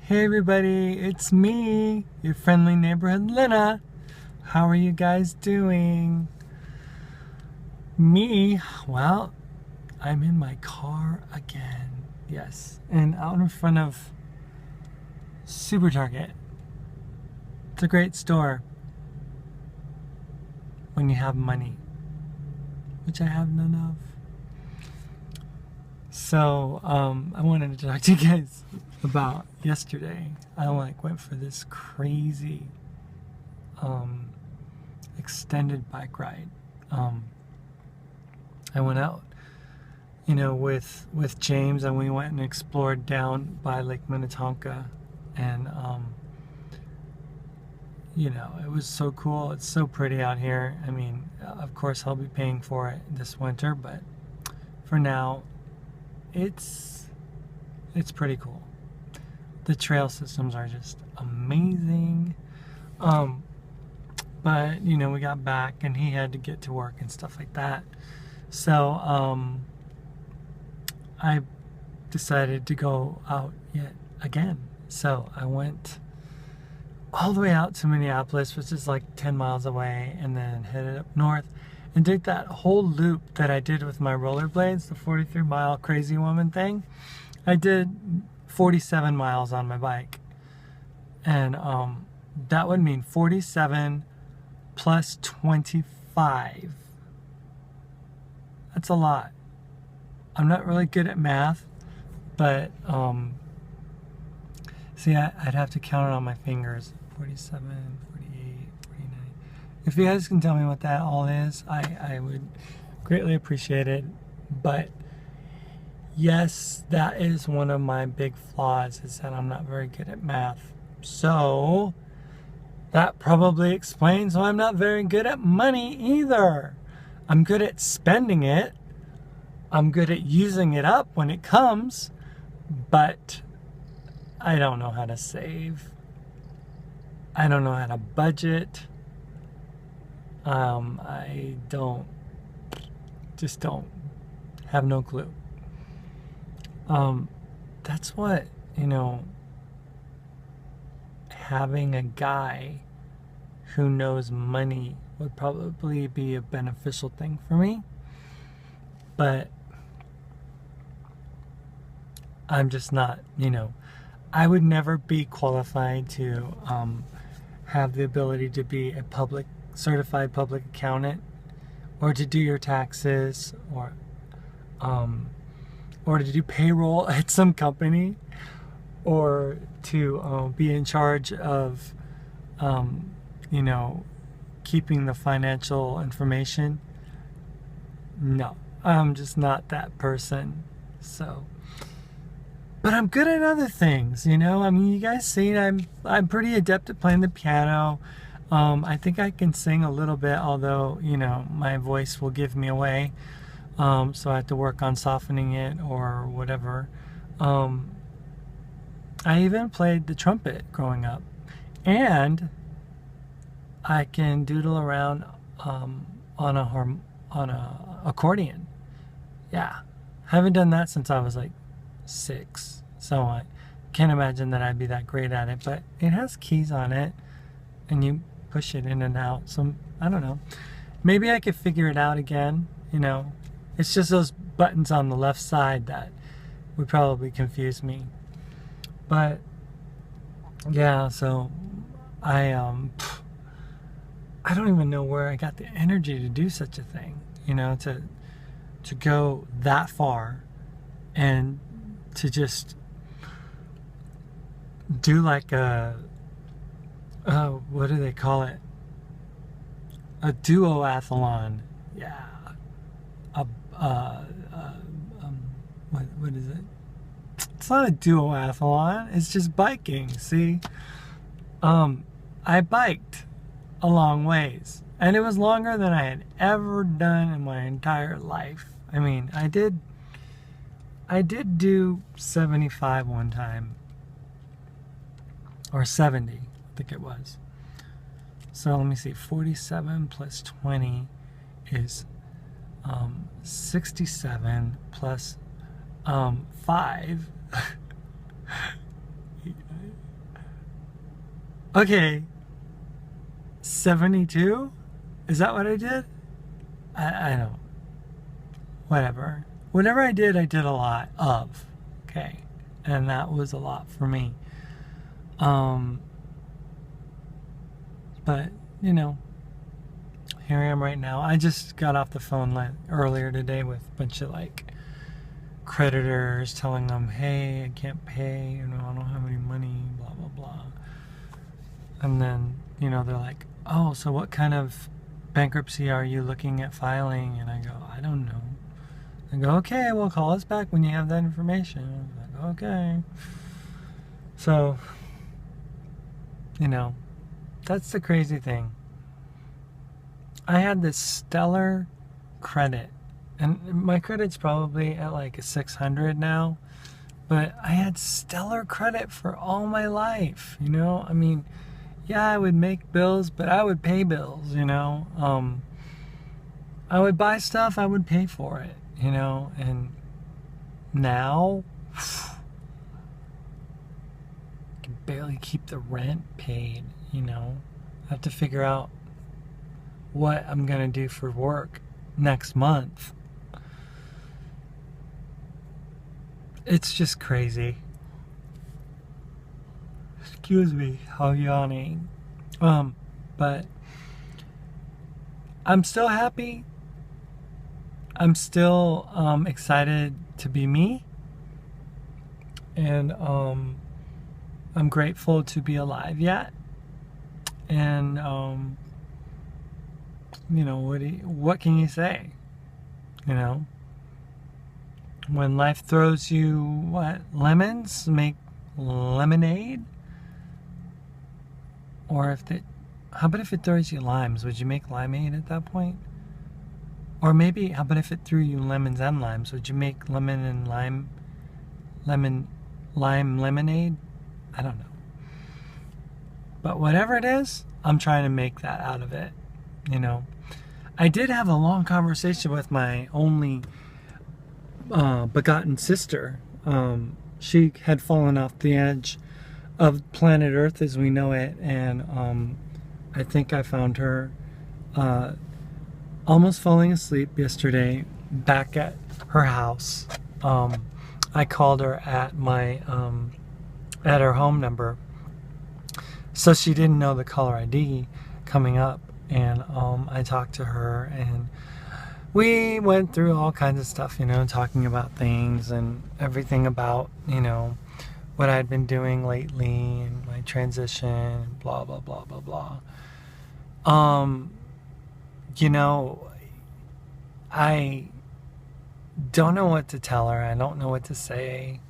Hey everybody, it's me, your friendly neighborhood Lynna. How are you guys doing? Me, well, I'm in my car again. Yes, and out in front of Super Target. It's a great store when you have money, which I have none of. So, I wanted to talk to you guys about yesterday. I went for this crazy extended bike ride. I went out, with James, and we went and explored down by Lake Minnetonka, and it was so cool. It's so pretty out here. I mean, of course I'll be paying for it this winter, but for now it's pretty cool. The trail systems are just amazing. But we got back and he had to get to work and stuff like that. So I decided to go out yet again. So I went all the way out to Minneapolis, which is like 10 miles away, and then headed up north and did that whole loop that I did with my rollerblades, the 43-mile crazy woman thing. I did 47 miles on my bike, and that would mean 47 plus 25. That's a lot. I'm not really good at math, but see, I'd have to count it on my fingers. 47, 48, 49. If you guys can tell me what that all is, I would greatly appreciate it. But yes, that is one of my big flaws, is that I'm not very good at math. So that probably explains why I'm not very good at money either. I'm good at spending it. I'm good at using it up when it comes, but I don't know how to save. I don't know how to budget. I don't have no clue. That's what, having a guy who knows money would probably be a beneficial thing for me. But I'm just not, I would never be qualified to have the ability to be a certified public accountant, or to do your taxes, or to do payroll at some company, or to be in charge of, keeping the financial information. No, I'm just not that person. So, but I'm good at other things, I mean, you guys see, I'm pretty adept at playing the piano. I think I can sing a little bit, although, my voice will give me away. So I have to work on softening it or whatever. I even played the trumpet growing up, and I can doodle around on a accordion. Yeah, haven't done that since I was like 6, so I can't imagine that I'd be that great at it. But it has keys on it, and you push it in and out. So I don't know. Maybe I could figure it out again. It's just those buttons on the left side that would probably confuse me. But yeah, so I don't even know where I got the energy to do such a thing, to go that far and to just do like what do they call it? A duoathlon. Yeah. What is it? It's not a duoathlon. It's just biking. See, I biked a long ways, and it was longer than I had ever done in my entire life. I mean, I did do 75 one time, or 70, I think it was. So let me see. 47 plus 20 is 67 plus 5 Okay, 72? Is that what I did? I don't. Whatever. Whatever I did a lot of. Okay. And that was a lot for me. But, you know, here I am right now. I just got off the phone earlier today with a bunch of like creditors telling them, hey, I can't pay, you know, I don't have any money, blah, blah, blah. And then, you know, they're like, oh, so what kind of bankruptcy are you looking at filing? And I go, I don't know. They go, okay, well, call us back when you have that information. I was like, okay. So, you know, that's the crazy thing. I had this stellar credit, and my credit's probably at like a 600 now, but I had stellar credit for all my life, you know? I mean, yeah, I would make bills, but I would pay bills, you know? I would buy stuff, I would pay for it, you know? And now, I can barely keep the rent paid, you know? I have to figure out what I'm gonna do for work next month. It's just crazy. Excuse me, I'm yawning. But I'm still happy. I'm still excited to be me. And I'm grateful to be alive yet. And you know, what can you say? You know, when life throws you what, lemons, make lemonade? Or how about if it throws you limes? Would you make limeade at that point? Or maybe, how about if it threw you lemons and limes? Would you make lime lemonade? I don't know. But whatever it is, I'm trying to make that out of it, you know. I did have a long conversation with my only begotten sister. She had fallen off the edge of planet Earth as we know it, and I think I found her almost falling asleep yesterday back at her house. I called her at my at her home number, so she didn't know the caller ID coming up, and I talked to her, and we went through all kinds of stuff, you know, talking about things and everything about, you know, what I'd been doing lately and my transition, blah, blah, blah, blah, blah. You know, I don't know what to tell her. I don't know what to say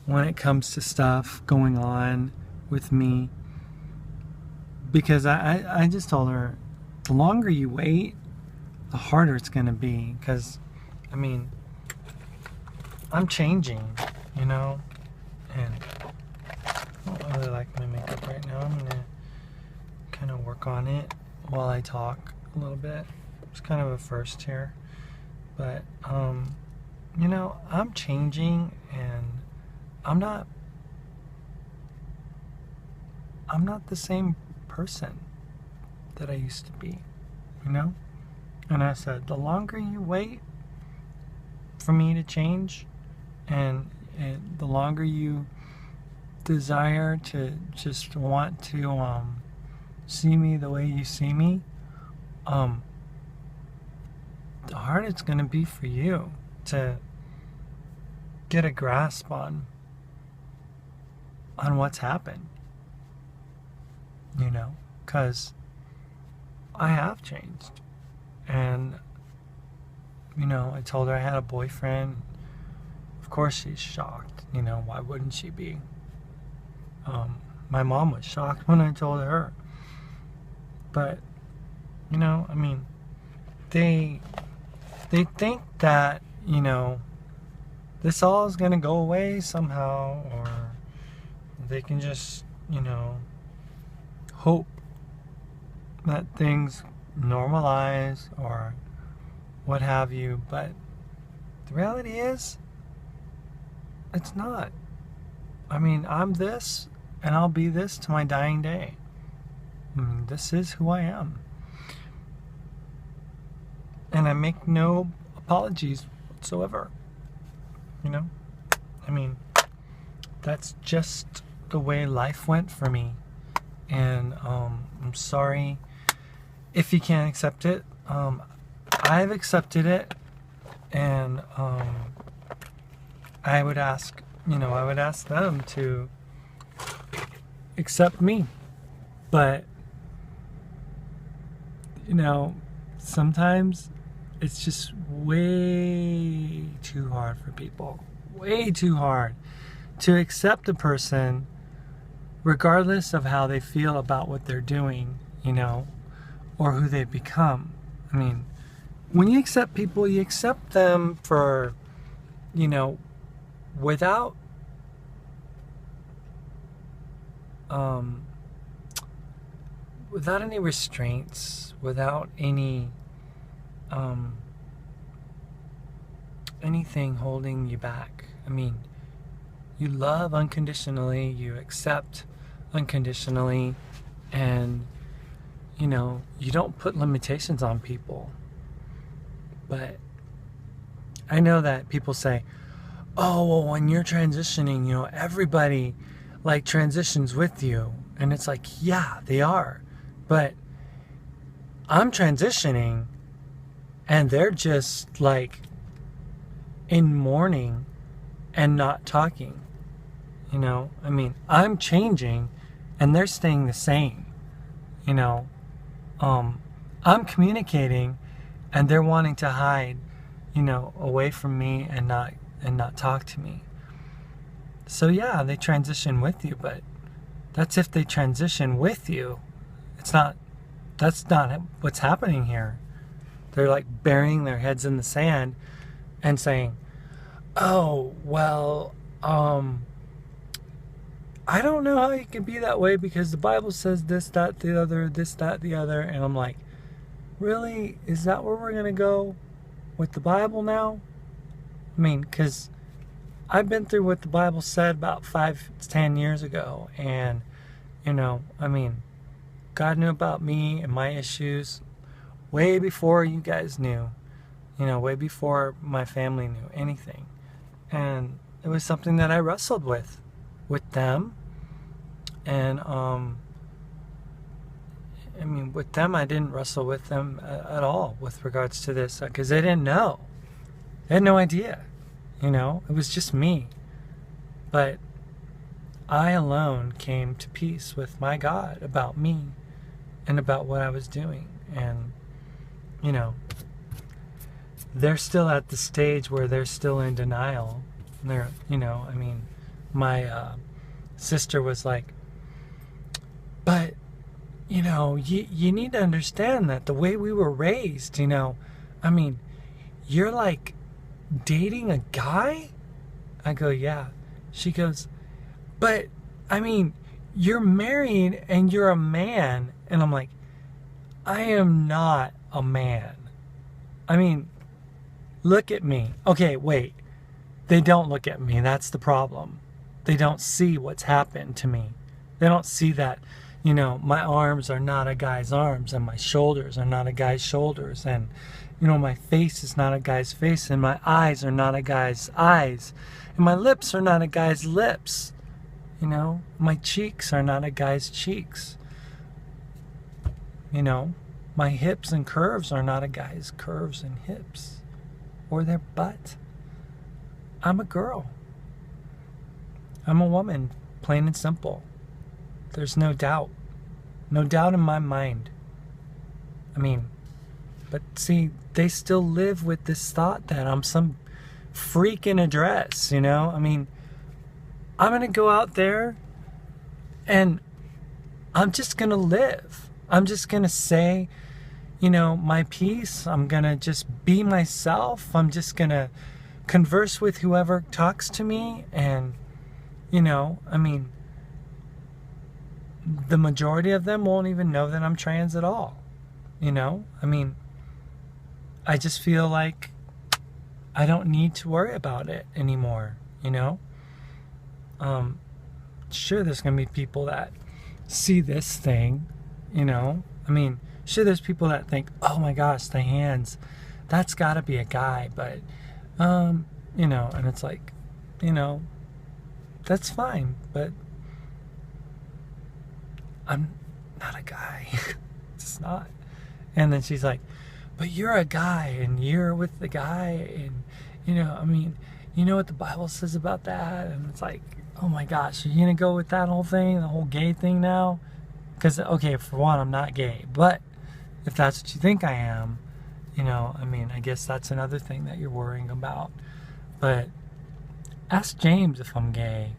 when it comes to stuff going on with me. Because I just told her, the longer you wait, the harder it's going to be. Because, I mean, I'm changing, you know? And I don't really like my makeup right now. I'm going to kind of work on it while I talk a little bit. It's kind of a first here. But, you know, I'm changing, and I'm not the same person that I used to be, you know? And I said, the longer you wait for me to change, and the longer you desire to just want to see me the way you see me, the harder it's going to be for you to get a grasp on what's happened, you know, because I have changed. And, you know, I told her I had a boyfriend. Of course she's shocked, you know, why wouldn't she be? My mom was shocked when I told her. But, you know, I mean, they think that, you know, this all is going to go away somehow, or they can just, you know, hope that things normalize or what have you. But the reality is, it's not. I mean, I'm this, and I'll be this to my dying day. I mean, this is who I am. And I make no apologies whatsoever. You know? I mean, that's just the way life went for me. And I'm sorry if you can't accept it. I've accepted it. And I would ask them to accept me. But, sometimes it's just way too hard for people. Way too hard to accept a person regardless of how they feel about what they're doing, or who they've become. I mean, when you accept people, you accept them for, without any restraints, without any anything holding you back. I mean, you love unconditionally, you accept unconditionally, and you don't put limitations on people. But I know that people say, oh, well, when you're transitioning, everybody like transitions with you. And it's like, yeah, they are. But I'm transitioning and they're just like in mourning and not talking. I mean, I'm changing and they're staying the same. I'm communicating and they're wanting to hide, away from me and not talk to me. So yeah, they transition with you, but that's if they transition with you. That's not what's happening here. They're like burying their heads in the sand and saying, oh, well, I don't know how you can be that way because the Bible says this, that, the other, this, that, the other. And I'm like, really? Is that where we're going to go with the Bible now? I mean, because I've been through what the Bible said about 5-10 years ago. And, I mean, God knew about me and my issues way before you guys knew. Way before my family knew anything. And it was something that I wrestled with them. And, with them, I didn't wrestle with them at all with regards to this because they didn't know. They had no idea. It was just me. But I alone came to peace with my God about me and about what I was doing. And, they're still at the stage where they're still in denial. They're, my sister was like, but, you need to understand that the way we were raised, you're like dating a guy? I go, yeah. She goes, but, you're married and you're a man. And I'm like, I am not a man. Look at me. Okay, wait. They don't look at me. That's the problem. They don't see what's happened to me. They don't see that, my arms are not a guy's arms and my shoulders are not a guy's shoulders. And, my face is not a guy's face and my eyes are not a guy's eyes. And my lips are not a guy's lips. My cheeks are not a guy's cheeks. My hips and curves are not a guy's curves and hips. Or their butt. I'm a girl. I'm a woman, plain and simple. There's no doubt. No doubt in my mind. But see, they still live with this thought that I'm some freak in a dress, I'm going to go out there and I'm just going to live. I'm just going to say, my piece. I'm going to just be myself. I'm just going to converse with whoever talks to me. And, the majority of them won't even know that I'm trans at all. I just feel like I don't need to worry about it anymore, Sure, there's going to be people that see this thing, you know? I mean, sure, there's people that think, oh my gosh, the hands, that's gotta be a guy, but, you know, and it's like, you know, that's fine, but I'm not a guy. It's not. And then she's like, but you're a guy, and you're with the guy, and, you know, I mean, you know what the Bible says about that? And it's like, oh my gosh, are you gonna go with that whole thing, the whole gay thing now? Because, okay, for one, I'm not gay, but if that's what you think I am, you know, I mean, I guess that's another thing that you're worrying about. But ask James if I'm gay.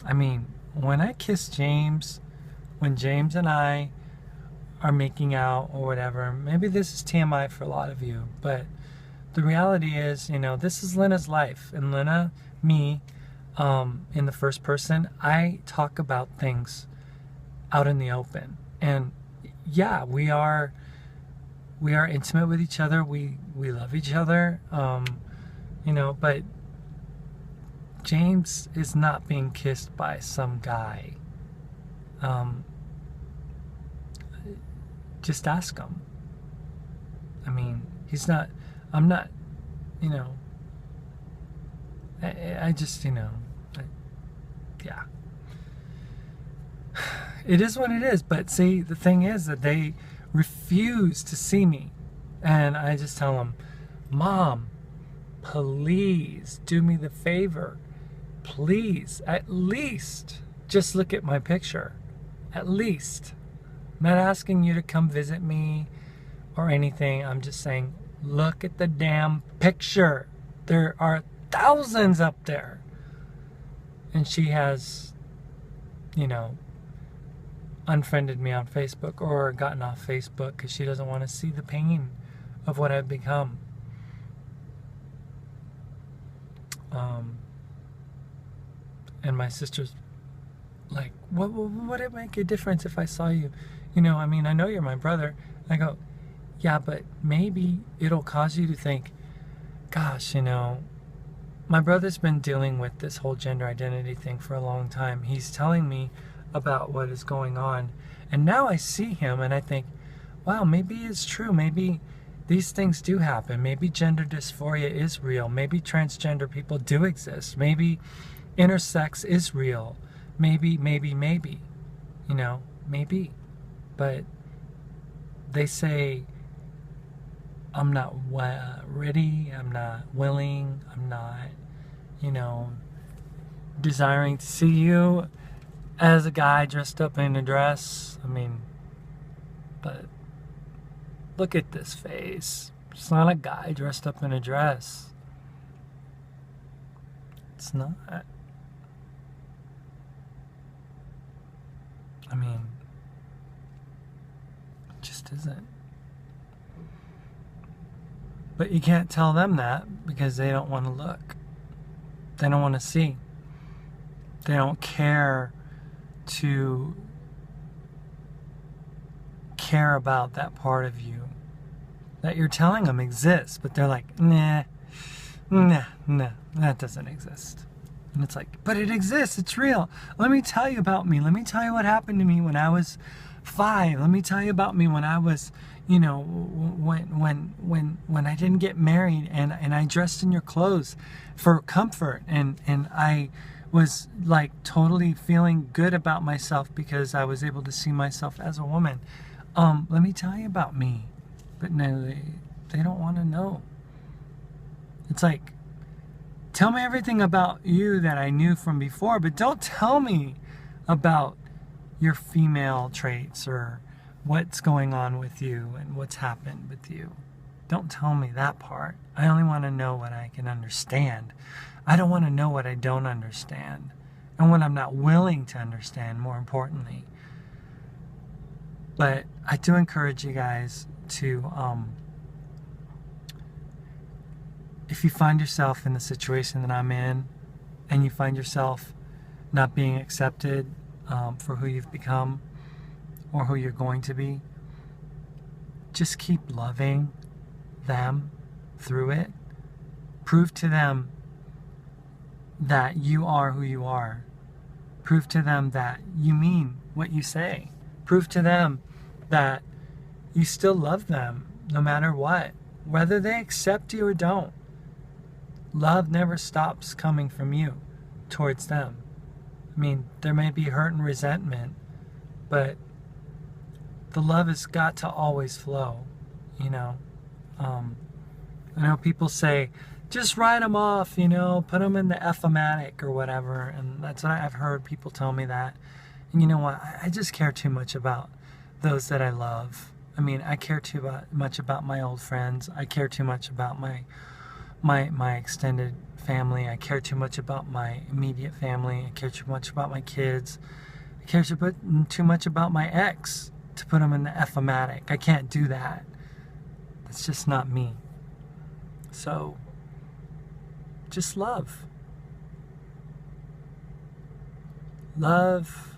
I mean, when I kiss James, when James and I are making out or whatever, maybe this is TMI for a lot of you, but the reality is, you know, this is Lynna's life. And Lynna, me, in the first person, I talk about things out in the open. And yeah, we are intimate with each other. We love each other, you know, but James is not being kissed by some guy. Just ask him. I mean, he's not, I'm not, you know, I just, you know, yeah. It is what it is, but see, the thing is that they refuse to see me. And I just tell them, Mom, please do me the favor. Please, at least, just look at my picture. At least. I'm not asking you to come visit me or anything. I'm just saying, look at the damn picture. There are thousands up there. And she has, you know, unfriended me on Facebook or gotten off Facebook because she doesn't want to see the pain of what I've become. And my sister's like, what would it make a difference if I saw you? You know, I mean, I know you're my brother. I go, yeah, but maybe it'll cause you to think, gosh, you know, my brother's been dealing with this whole gender identity thing for a long time. He's telling me about what is going on. And now I see him and I think, wow, maybe it's true. Maybe these things do happen. Maybe gender dysphoria is real. Maybe transgender people do exist. Maybe intersex is real. Maybe, you know, maybe. But they say, I'm not ready, I'm not willing, I'm not, you know, desiring to see you as a guy dressed up in a dress. I mean, but look at this face. It's not a guy dressed up in a dress. It's not. I mean, it just isn't. But you can't tell them that because they don't want to look. They don't want to see. They don't care about that part of you that you're telling them exists, but they're like, nah, that doesn't exist. And it's like, but it exists, it's real. Let me tell you about me. Let me tell you what happened to me when I was 5. Let me tell you about me when I was, you know, when I didn't get married and I dressed in your clothes for comfort and I was like totally feeling good about myself because I was able to see myself as a woman. Let me tell you about me. But no, they don't want to know. It's like, tell me everything about you that I knew from before, but don't tell me about your female traits or what's going on with you and what's happened with you. Don't tell me that part. I only want to know what I can understand. I don't want to know what I don't understand and what I'm not willing to understand, more importantly. But I do encourage you guys to, if you find yourself in the situation that I'm in and you find yourself not being accepted for who you've become or who you're going to be, just keep loving them through it. Prove to them that you are who you are. Prove to them that you mean what you say. Prove to them that you still love them no matter what, whether they accept you or don't. Love never stops coming from you towards them. I mean, there may be hurt and resentment, but the love has got to always flow, you know. I know people say, just write them off, you know, put them in the F-O-matic or whatever, and that's what I've heard people tell me that. And you know what? I just care too much about those that I love. I mean, I care too much about my old friends. I care too much about my extended family. I care too much about my immediate family. I care too much about my kids. I care too much about my ex to put them in the F-O-matic. I can't do that. That's just not me. So, just love. Love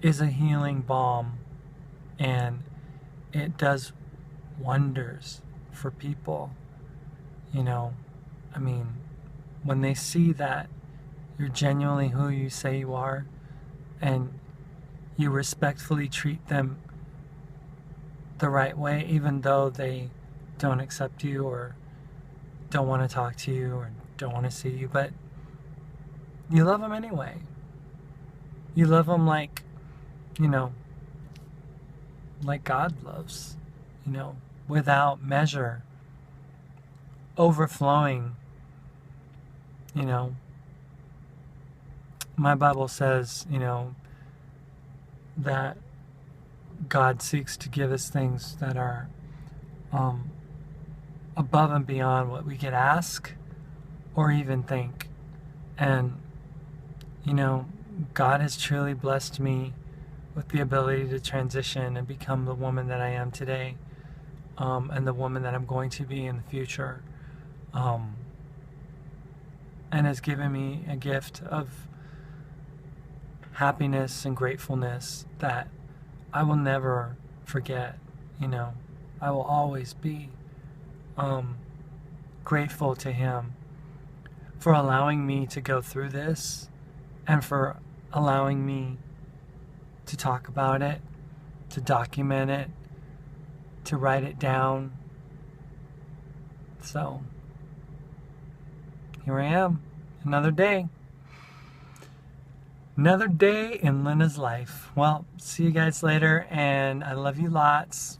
is a healing balm, and it does wonders for people. You know, I mean, when they see that you're genuinely who you say you are, and you respectfully treat them the right way, even though they don't accept you or don't want to talk to you or don't want to see you, but you love them anyway. You love them like, you know, like God loves, you know, without measure, overflowing, you know. My Bible says, you know, that God seeks to give us things that are above and beyond what we could ask or even think. And, you know, God has truly blessed me with the ability to transition and become the woman that I am today, and the woman that I'm going to be in the future, and has given me a gift of happiness and gratefulness that I will never forget. You know, I will always be grateful to Him for allowing me to go through this and for allowing me to talk about it, to document it, to write it down. So, here I am, another day. Another day in Lynna's life. Well, see you guys later, and I love you lots.